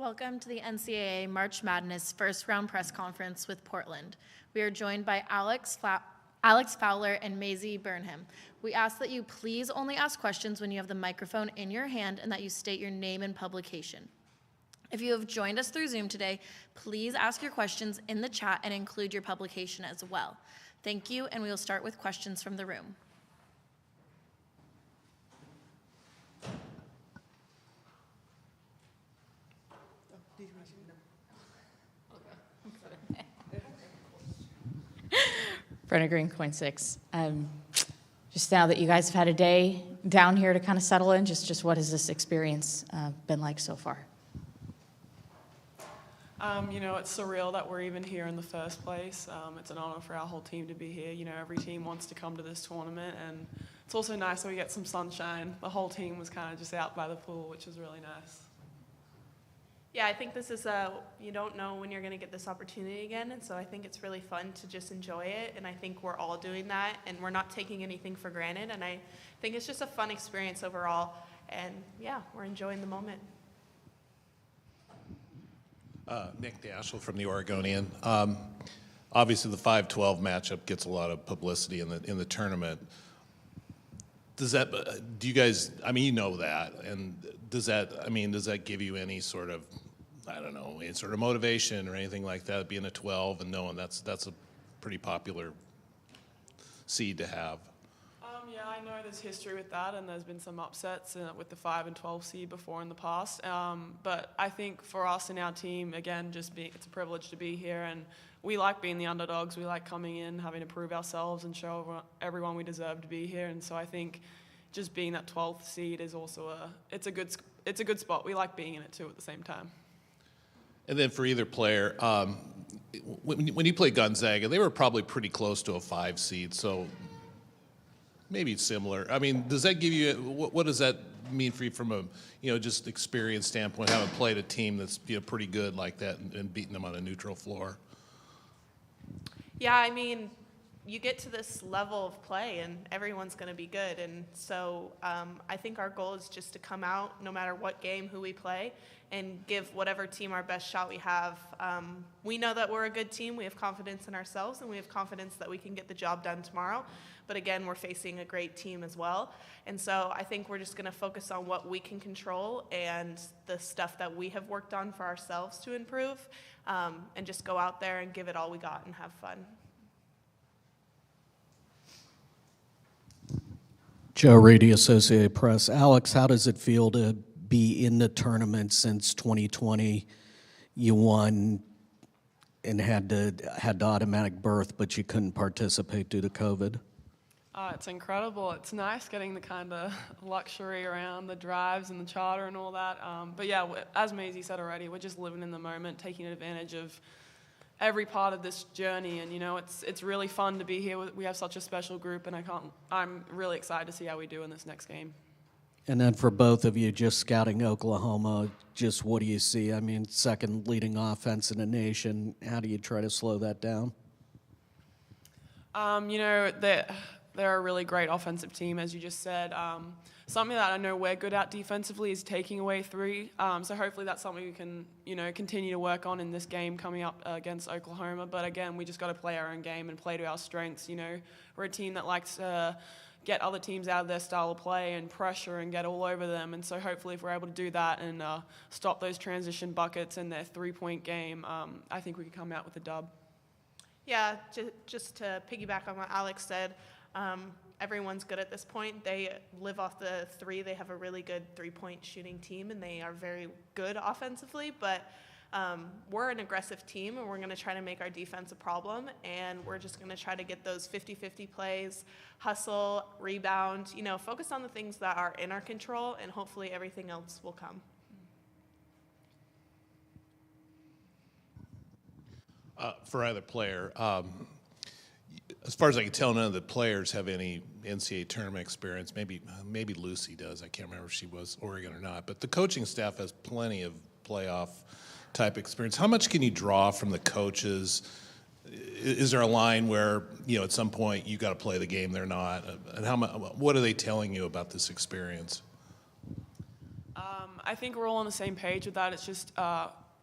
Welcome to the NCAA March Madness first round press conference with Portland. We are joined by Alex Fowler and Maisie Burnham. We ask that you please only ask questions when you have the microphone in your hand and that you state your name and publication. If you have joined us through Zoom today, please ask your questions in the chat and include your publication as well. Thank you, and we will start with questions from the room. Brenna Green, Coin 6. Just now that you guys have had a day down here to kind of settle in, just what has this experience been like so far? It's surreal that we're even here in the first place. It's an honor for our whole team to be here. Every team wants to come to this tournament, and it's also nice that we get some sunshine. The whole team was kind of just out by the pool, which is really nice. Yeah, I think this is you don't know when you're going to get this opportunity again, and so I think it's really fun to just enjoy it, and I think we're all doing that, and we're not taking anything for granted, and I think it's just a fun experience overall, and yeah, we're enjoying the moment. Nick Daschle from the Oregonian. Obviously, the 5-12 matchup gets a lot of publicity in the tournament. Do you guys? I mean, you know that, and does that give you any sort of, any sort of motivation or anything like that, being a 12 and knowing that's a pretty popular seed to have? Yeah, I know there's history with that, and there's been some upsets with the 5 and 12 seed before in the past. But I think for us and our team, again, it's a privilege to be here, and we like being the underdogs. We like coming in, having to prove ourselves and show everyone we deserve to be here. And so I think just being that 12th seed is also it's a good spot. We like being in it too at the same time. And then for either player, when you play Gonzaga, they were probably pretty close to a 5 seed, so maybe it's similar. I mean, does that give you, what does that mean for you from a, just experience standpoint, having played a team that's pretty good like that and beating them on a neutral floor? Yeah, I mean, you get to this level of play and everyone's going to be good. And so I think our goal is just to come out no matter what game, who we play, and give whatever team our best shot we have. We know that we're a good team. We have confidence in ourselves, and we have confidence that we can get the job done tomorrow. But again, we're facing a great team as well. And so I think we're just going to focus on what we can control and the stuff that we have worked on for ourselves to improve, and just go out there and give it all we got and have fun. Joe Reedy, Associated Press. Alex, how does it feel to be in the tournament since 2020? You won and had the automatic berth, but you couldn't participate due to COVID. It's incredible. It's nice getting the kind of luxury around the drives and the charter and all that. But yeah, as Maisie said already, we're just living in the moment, taking advantage of every part of this journey, and it's really fun to be here. We have such a special group, and I'm really excited to see how we do in this next game. And then for both of you, just scouting Oklahoma, just what do you see? I mean, second leading offense in the nation. How do you try to slow that down? They're a really great offensive team, as you just said. Something that I know we're good at defensively is taking away 3. So hopefully that's something we can, continue to work on in this game coming up against Oklahoma. But again, we just got to play our own game and play to our strengths. We're a team that likes to get other teams out of their style of play and pressure and get all over them. And so hopefully if we're able to do that and stop those transition buckets in their 3-point game, I think we can come out with a dub. Yeah, just to piggyback on what Alex said, everyone's good at this point. They live off the 3. They have a really good 3-point shooting team, and they are very good offensively. But we're an aggressive team, and we're going to try to make our defense a problem. And we're just going to try to get those 50-50 plays, hustle, rebound, focus on the things that are in our control, and hopefully everything else will come. For either player, as far as I can tell, none of the players have any NCAA tournament experience. Maybe Lucy does. I can't remember if she was Oregon or not. But the coaching staff has plenty of playoff-type experience. How much can you draw from the coaches? Is there a line where, at some point you got to play the game they're not? And what are they telling you about this experience? I think we're all on the same page with that. It's just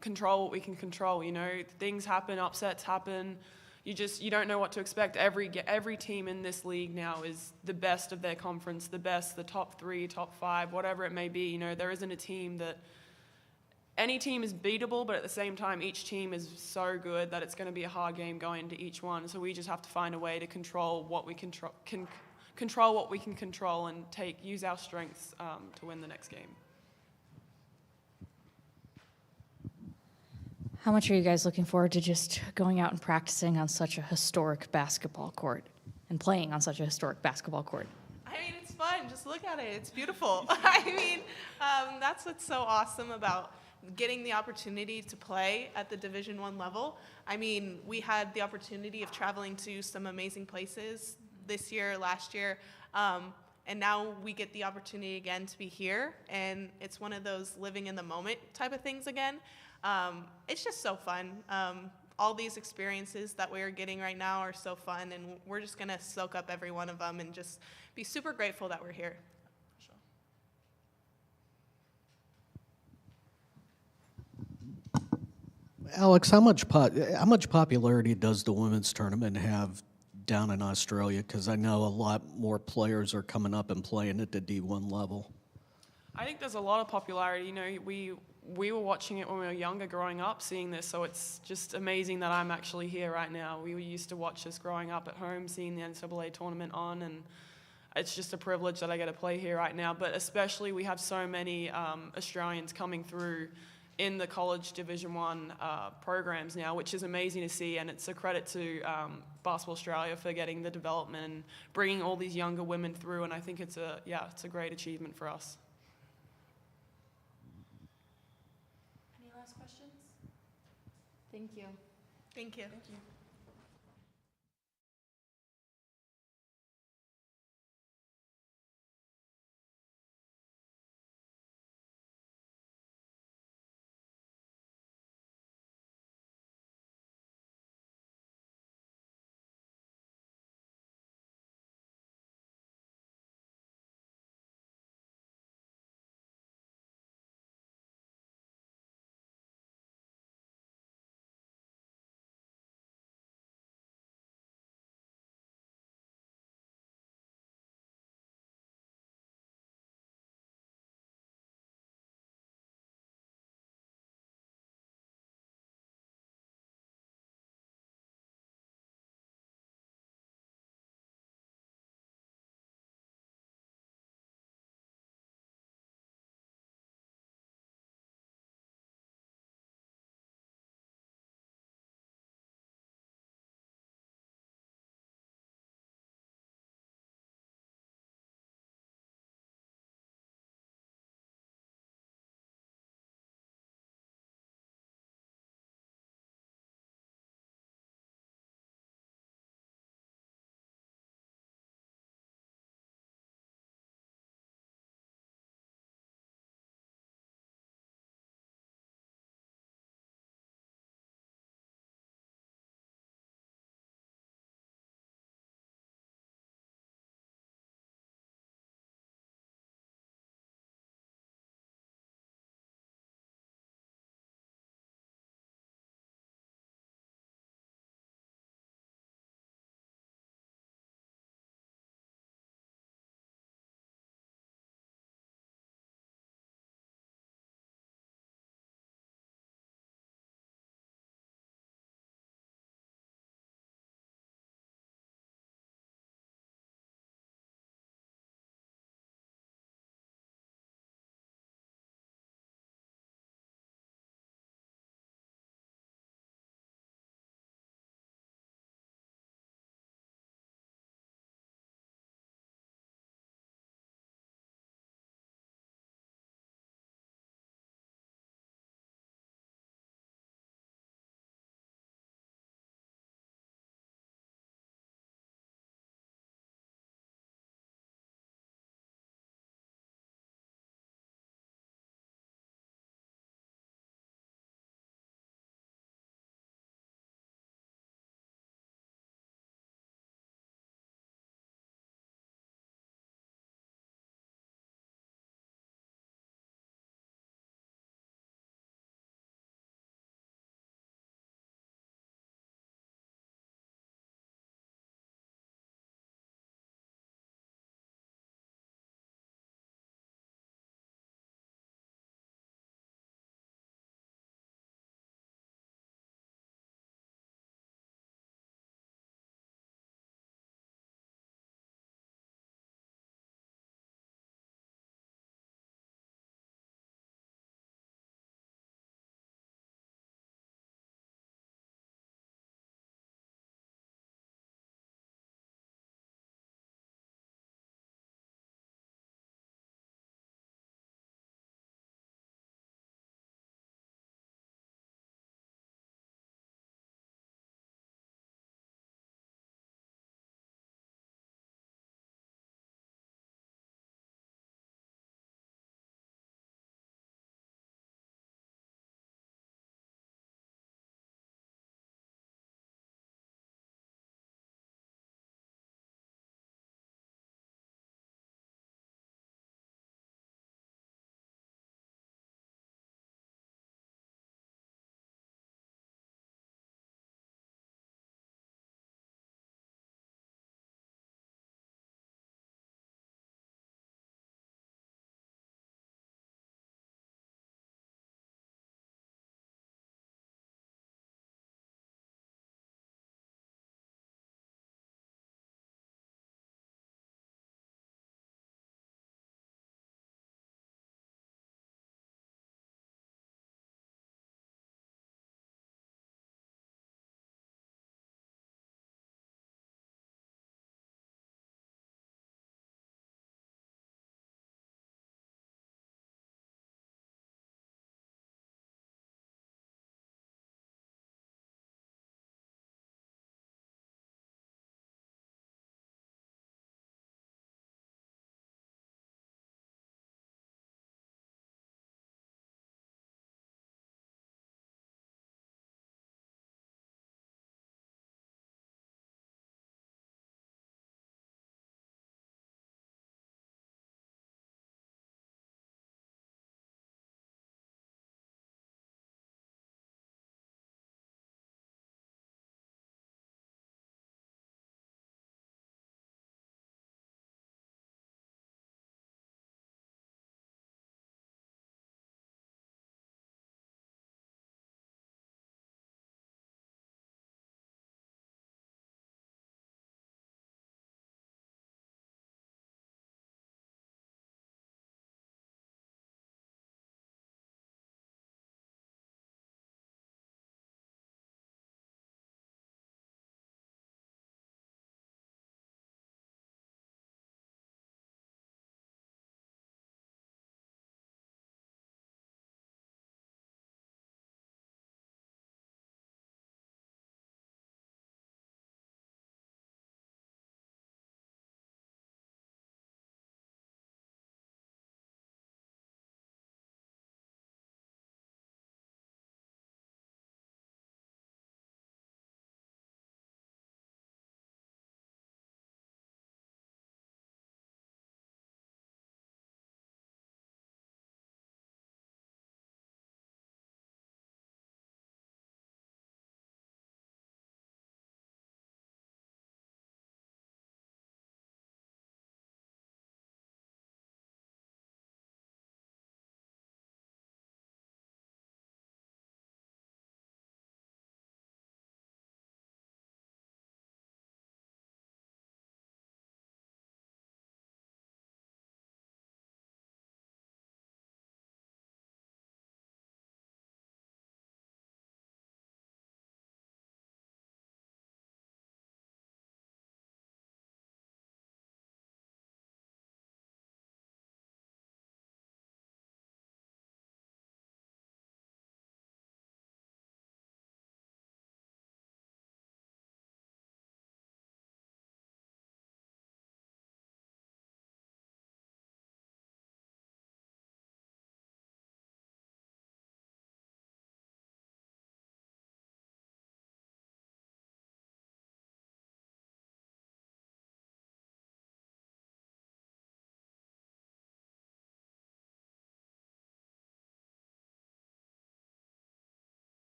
control what we can control. You know, things happen, upsets happen. You don't know what to expect. Every team in this league now is the best of their conference, the top 3, top 5, whatever it may be. You know, there isn't a team that any team is beatable, but at the same time, each team is so good that it's going to be a hard game going into each one. So we just have to find a way to control what we control what we can control and use our strengths to win the next game. How much are you guys looking forward to just going out and practicing on such a historic basketball court and playing on such a historic basketball court? I mean, it's fun. Just look at it. It's beautiful. I mean, that's what's so awesome about getting the opportunity to play at the Division I level. I mean, we had the opportunity of traveling to some amazing places this year, last year, and now we get the opportunity again to be here, and it's one of those living in the moment type of things again. It's just so fun. All these experiences that we're getting right now are so fun, and we're just going to soak up every one of them and just be super grateful that we're here. Alex, how much popularity does the women's tournament have down in Australia? Because I know a lot more players are coming up and playing at the D1 level. I think there's a lot of popularity. You know, we were watching it when we were younger, growing up, seeing this. So it's just amazing that I'm actually here right now. We used to watch this growing up at home, seeing the NCAA tournament on, and it's just a privilege that I get to play here right now. But especially, we have so many Australians coming through in the college Division I programs now, which is amazing to see, and it's a credit to Basketball Australia for getting the development and bringing all these younger women through. And I think it's a great achievement for us. Any last questions? Thank you. Thank you.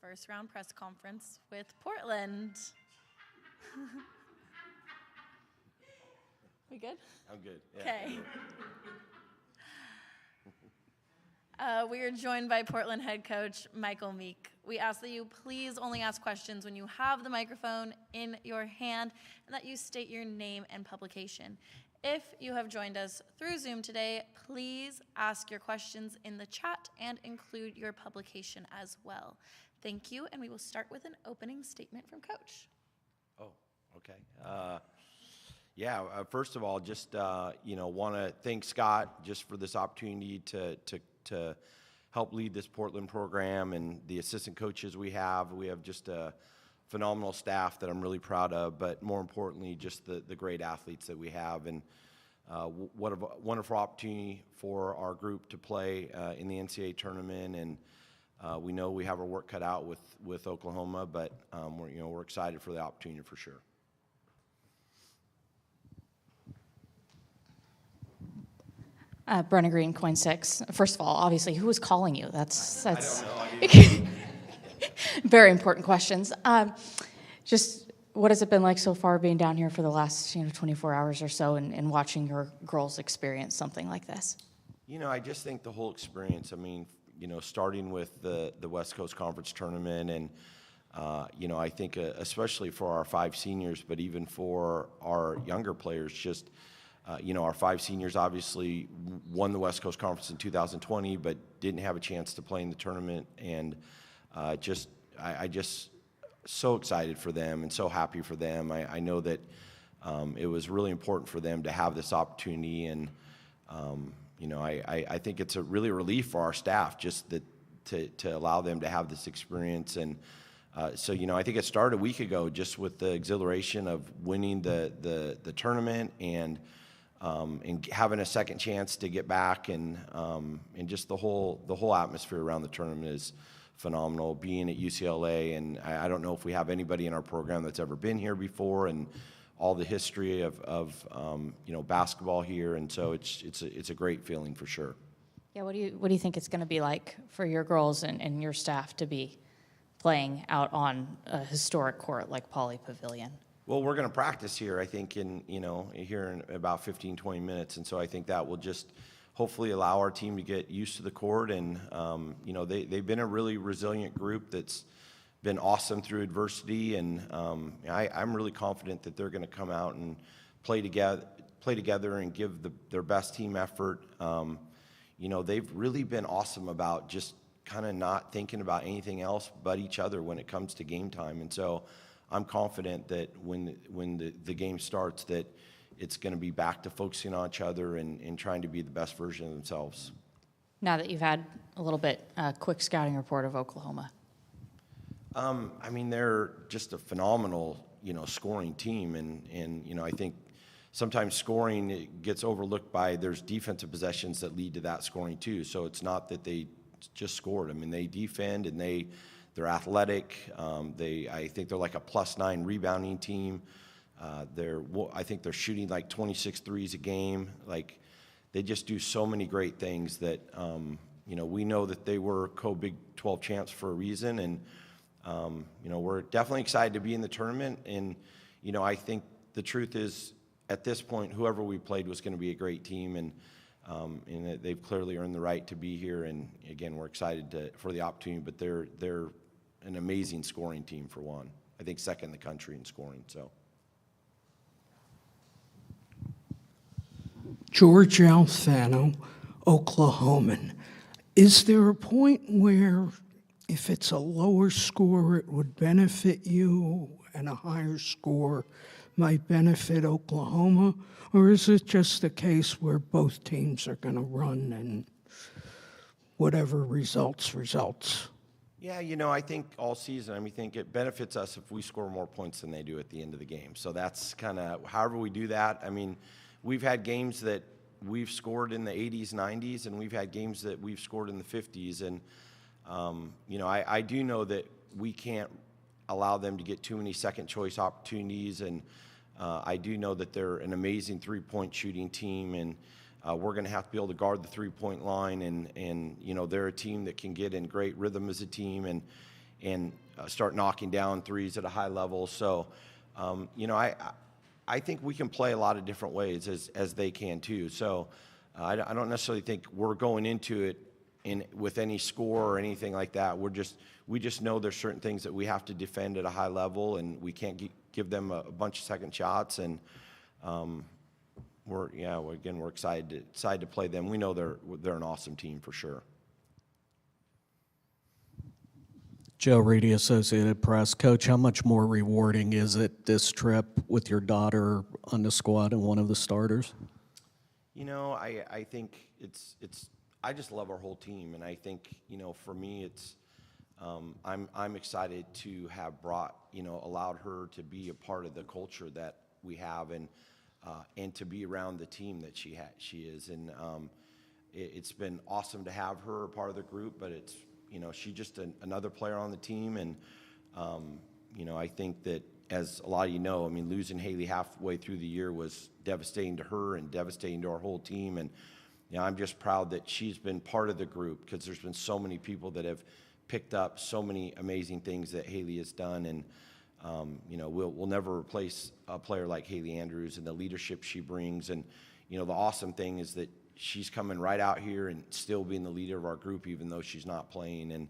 first round press conference with Portland. We good? I'm good. Yeah. Okay. We are joined by Portland head coach Michael Meek. We ask that you please only ask questions when you have the microphone in your hand and that you state your name and publication. If you have joined us through Zoom today, please ask your questions in the chat and include your publication as well. Thank you, and we will start with an opening statement from Coach. Oh, okay. First of all, just want to thank Scott just for this opportunity to help lead this Portland program and the assistant coaches we have. We have just a phenomenal staff that I'm really proud of, but more importantly, just the great athletes that we have. And what a wonderful opportunity for our group to play in the NCAA tournament. And we know we have our work cut out with Oklahoma, but we're excited for the opportunity for sure. Brenna Green, Coin 6. First of all, obviously, who was calling you? That's I don't know. very important questions. Just what has it been like so far being down here for the last 24 hours or so and watching your girls experience something like this? I just think the whole experience, starting with the West Coast Conference tournament and, I think especially for our 5 seniors, but even for our younger players, just our 5 seniors obviously won the West Coast Conference in 2020, but didn't have a chance to play in the tournament. And I just so excited for them and so happy for them. I know that it was really important for them to have this opportunity. And, I think it's a really relief for our staff just to allow them to have this experience. And so, I think it started a week ago just with the exhilaration of winning the tournament and having a second chance to get back, and just the whole atmosphere around the tournament is phenomenal. Being at UCLA, and I don't know if we have anybody in our program that's ever been here before, and all the history of basketball here, and so it's a great feeling for sure. Yeah, what do you think it's going to be like for your girls and your staff to be playing out on a historic court like Pauley Pavilion? Well, we're going to practice here, I think, here in about 15, 20 minutes. And so I think that will just hopefully allow our team to get used to the court. And, they've been a really resilient group that's been awesome through adversity. And I'm really confident that they're going to come out and play together and give their best team effort. They've really been awesome about just kind of not thinking about anything else but each other when it comes to game time. And so I'm confident that when the game starts that it's going to be back to focusing on each other and trying to be the best version of themselves. Now that you've had a little bit quick scouting report of Oklahoma. They're just a phenomenal, scoring team. And I think sometimes scoring gets overlooked by there's defensive possessions that lead to that scoring too. So it's not that they just scored. They defend and they're athletic. I think they're like a +9 rebounding team. I think they're shooting like 26 threes a game. Like they just do so many great things that we know that they were co-Big 12 champs for a reason, and we're definitely excited to be in the tournament. And I think the truth is at this point, whoever we played was going to be a great team, and they've clearly earned the right to be here. And again, we're excited for the opportunity. But they're an amazing scoring team for one. I think second in the country in scoring. So. George Alfano, Oklahoman. Is there a point where if it's a lower score, it would benefit you and a higher score might benefit Oklahoma? Or is it just a case where both teams are going to run and whatever results? Yeah, I think all season, I think it benefits us if we score more points than they do at the end of the game. So that's kind of however we do that. We've had games that we've scored in the 80s, 90s, and we've had games that we've scored in the 50s. And, I do know that we can't allow them to get too many second choice opportunities. And I do know that they're an amazing three-point shooting team. And we're going to have to be able to guard the three-point line. And they're a team that can get in great rhythm as a team. And and start knocking down threes at a high level. So, you know, I think we can play a lot of different ways as they can too. So I don't necessarily think we're going into it with any score or anything like that. We just know there's certain things that we have to defend at a high level, and we can't give them a bunch of second shots. And we're excited to play them. We know they're an awesome team for sure. Joe Reedy, Associated Press. Coach, how much more rewarding is it this trip with your daughter on the squad and one of the starters? You know, I think it's I just love our whole team, and I think, you know, for me it's I'm excited to have allowed her to be a part of the culture that we have, and to be around the team that she is, and it's been awesome to have her a part of the group. But it's, you know, she's just another player on the team, and you know, I think that, as a lot of you know, I mean, losing Haley halfway through the year was devastating to her and devastating to our whole team. And you know, I'm just proud that she's been part of the group, because there's been so many people that have picked up so many amazing things that Haley has done. And you know, we'll never replace a player like Haley Andrews and the leadership she brings. And you know, the awesome thing is that she's coming right out here and still being the leader of our group, even though she's not playing. And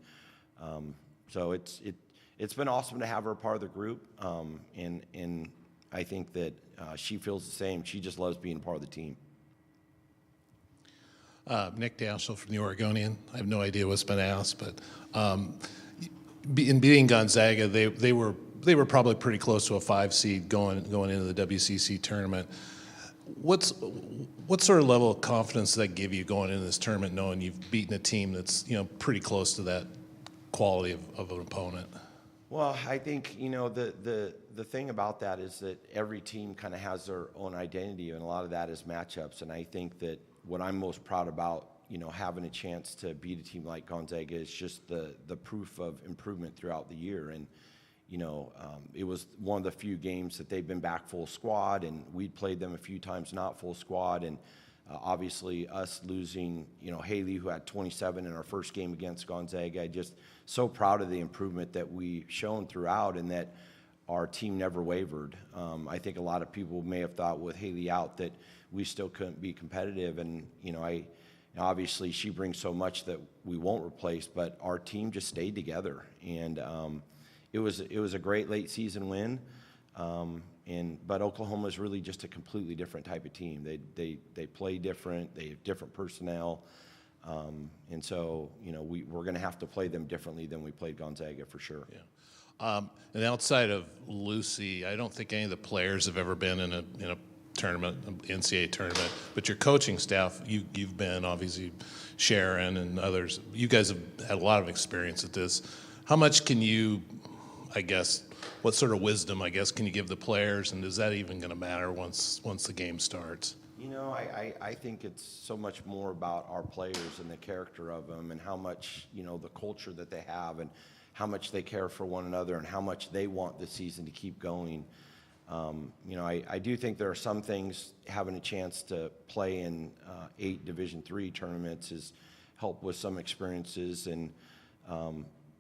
so it's been awesome to have her a part of the group. And I think that she feels the same. She just loves being a part of the team. Nick Daschle from the Oregonian. I have no idea what's been asked, but in beating Gonzaga, they were probably pretty close to a 5 seed going into the WCC tournament. What sort of level of confidence does that give you going into this tournament, knowing you've beaten a team that's, you know, pretty close to that quality of an opponent? Well, I think, you know, the thing about that is that every team kind of has their own identity, and a lot of that is matchups. And I think that what I'm most proud about, you know, having a chance to beat a team like Gonzaga is just the proof of improvement throughout the year. And you know, it was one of the few games that they've been back full squad, and we'd played them a few times not full squad. And obviously us losing, you know, Haley, who had 27 in our first game against Gonzaga, just so proud of the improvement that we shown throughout, and that our team never wavered. I think a lot of people may have thought with Haley out that we still couldn't be competitive. And, you know, obviously she brings so much that we won't replace, but our team just stayed together. And it was a great late season win, but Oklahoma is really just a completely different type of team. They play different. They have different personnel, and so, you know, we're going to have to play them differently than we played Gonzaga for sure. Yeah. And outside of Lucy, I don't think any of the players have ever been in a tournament, an NCAA tournament. But your coaching staff, you've been, obviously, Sharon and others. You guys have had a lot of experience at this. How much can you, I guess, what sort of wisdom, I guess, can you give the players, and is that even going to matter once the game starts? You know, I think it's so much more about our players and the character of them, and how much, you know, the culture that they have, and how much they care for one another, and how much they want the season to keep going. You know, I do think there are some things, having a chance to play in 8 Division III tournaments has helped with some experiences, and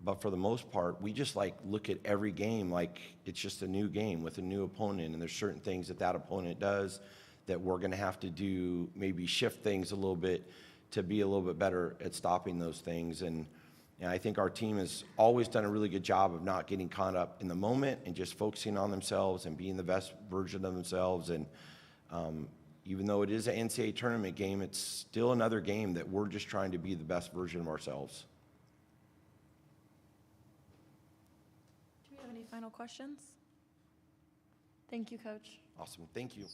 but for the most part, we just look at every game like it's just a new game with a new opponent, and there's certain things that opponent does that we're going to have to do, maybe shift things a little bit to be a little bit better at stopping those things. And I think our team has always done a really good job of not getting caught up in the moment and just focusing on themselves and being the best version of themselves. And even though it is an NCAA tournament game, it's still another game that we're just trying to be the best version of ourselves. Do we have any final questions? Thank you, Coach. Awesome. Thank you.